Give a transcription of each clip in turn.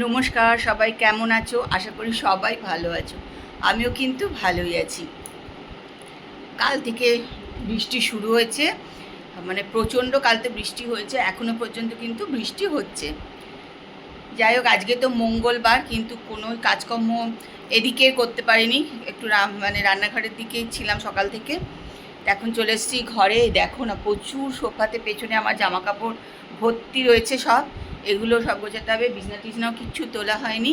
নমস্কার, সবাই কেমন আছো? আশা করি সবাই ভালো আছো। আমিও কিন্তু ভালোই আছি। কাল থেকে বৃষ্টি শুরু হয়েছে, মানে প্রচণ্ড কালতে বৃষ্টি হয়েছে, এখনো পর্যন্ত কিন্তু বৃষ্টি হচ্ছে। যাই হোক, আজকে তো মঙ্গলবার, কিন্তু কোনো কাজকর্ম এদিকে করতে পারিনি। একটু মানে রান্নাঘরের দিকেই ছিলাম সকাল থেকে। এখন চলে এসেছি ঘরে। দেখো না, প্রচুর সোফাতে পেছনে আমার জামা কাপড় ভর্তি রয়েছে সব। এগুলো সব গোছাতে হবে। বিছনা টিছনাও কিচ্ছু তোলা হয়নি।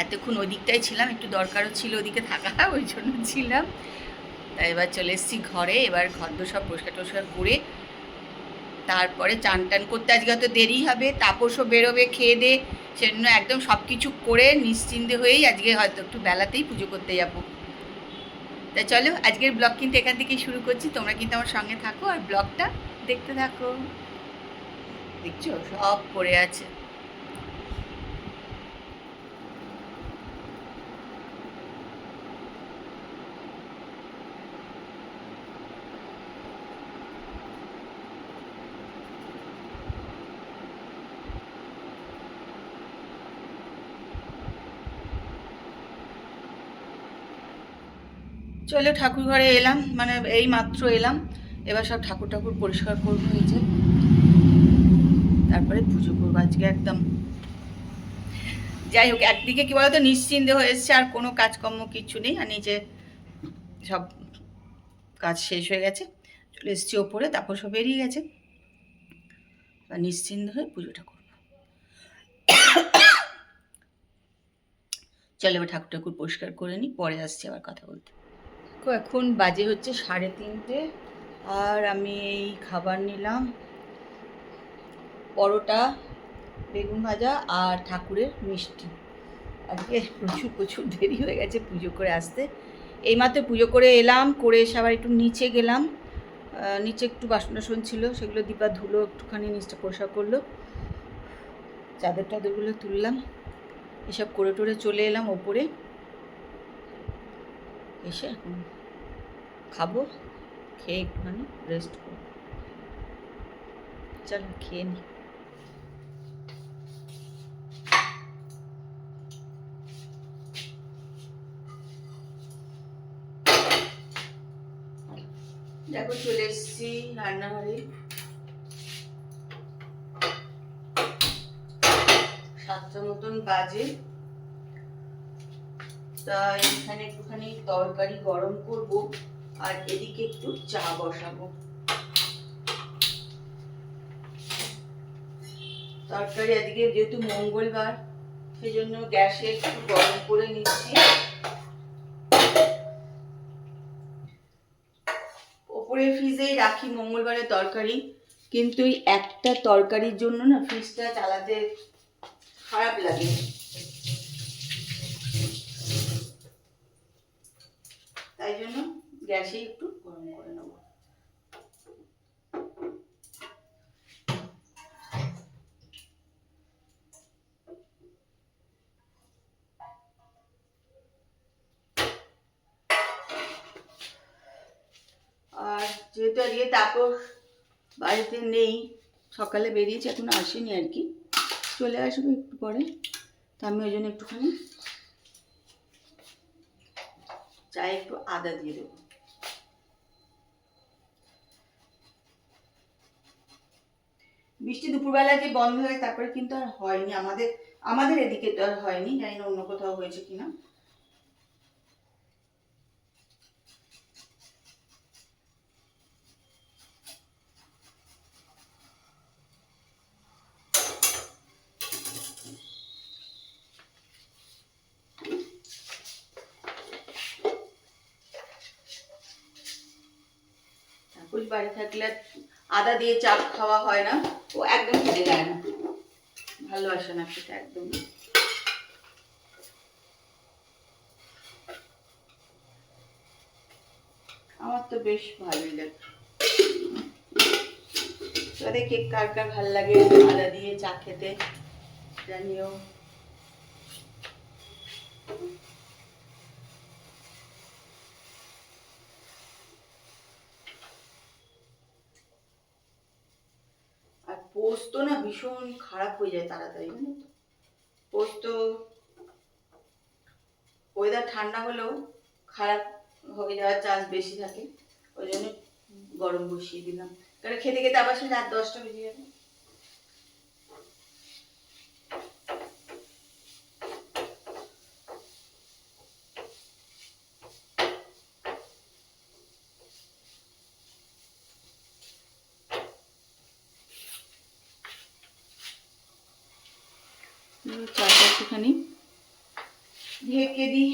এতক্ষণ ওদিকটাই ছিলাম, একটু দরকারও ছিল ওদিকে থাকা, ওই জন্য ছিলাম। তাই এবার চলে এসেছি ঘরে। এবার ঘরদোর সব পরিষ্কার টরিষ্কার করে তারপরে চান টান করতে আজকে হয়তো দেরি হবে। তাপসও বেরোবে খেয়ে দে, সেজন্য একদম সব কিছু করে নিশ্চিন্তে হয়েই আজকে হয়তো একটু বেলাতেই পুজো করতে যাবো। তাই চলো, আজকের ব্লগ কিন্তু এখান থেকেই শুরু করছি। তোমরা কিন্তু আমার সঙ্গে থাকো আর ব্লগটা দেখতে থাকো। দেখছো সব পড়ে আছে। চলো, ঠাকুর ঘরে এলাম, মানে এই মাত্র এলাম। এবার সব ঠাকুর ঠাকুর পরিষ্কার করবো, এই যে। তারপরে পুজো করবো আজকে একদম। যাই হোক, একদিকে কি বলতো, নিশ্চিন্তে হয়ে এসছে, আর কোনো কাজকর্ম কিচ্ছু নেই, আর নিচে সব কাজ শেষ হয়ে গেছে। চলে এসছি ওপরে, তারপর সব বেরিয়ে গেছে। এবার নিশ্চিন্ত হয়ে পুজোটা করবো। চলো এবার ঠাকুর ঠাকুর পরিষ্কার করে নিই, পরে আসছি আবার কথা বলতে। তো এখন বাজে হচ্ছে 3:30, আর আমি এই খাবার নিলাম, পরোটা, বেগুন ভাজা আর ঠাকুরের মিষ্টি। আজকে প্রচুর প্রচুর দেরি হয়ে গেছে পুজো করে আসতে। এইমাত্র পুজো করে এলাম, করে এসে আবার একটু নিচে গেলাম। নিচে একটু বাসন টাসন ছিল, সেগুলো দীপা ধুলো, একটুখানি নিচটা পরিষ্কার করলো। চাদর টাদরগুলো তুললাম, এসব করে টোরে চলে এলাম ওপরে। এসে এখন খাবো, খেয়ে একটুখানি রেস্ট করবো। চলো খেয়ে নিই। দেখো চলে এসেছি রান্নাঘরে। 7টা মতন বাজে। তা এখানে একটুখানি তরকারি গরম করব, আর এদিকে একটু চা বসাবো। তরকারি এদিকে যেহেতু মঙ্গলবার, সেজন্য গ্যাসে একটু গরম করে নিচ্ছি। ওপরে ফ্রিজেই রাখি মঙ্গলবারের তরকারি, কিন্তু এই একটা তরকারির জন্য না ফ্রিজটা চালাতে খারাপ লাগে। তাই জন্য গ্যাসে একটু গরম করে নেব। আর যেহেতু আজকে তাপস বাড়িতে নেই, সকালে বেরিয়েছে, এখন আসেনি আর কি, চলে আসবে একটু পরে। তা আমি ওই জন্য একটুখানি চায়ে একটু আদা দিয়ে দেবো। বৃষ্টি দুপুরবেলা যে বন্ধ হয়, তারপরে কিন্তু আর হয়নি আমাদের। আমাদের এদিকে তো আর হয়নি, জানি না অন্য কোথাও হয়েছে কিনা। তারপর বাড়ি থাকলে আদা দিয়ে চা খাওয়া হয় না, ও একদম খেতে যায় না, ভালোবাসে না সেটা একদম। আমার তো বেশ ভালোই লাগে। দেখে কার কার ভালো লাগে আদা দিয়ে চা খেতে, জানিও। আর পোস্ত না ভীষণ খারাপ হয়ে যায় তাড়াতাড়ি, জানো তো। পোস্ত ওয়েদার ঠান্ডা হলেও খারাপ হয়ে যাওয়ার চান্স বেশি থাকে, ওই জন্য গরম বসিয়ে দিলাম, কারণ খেতে খেতে আবার সে রাত 10টা বেজে যাবে। চাটা একটুখানি ঢেকে দিই।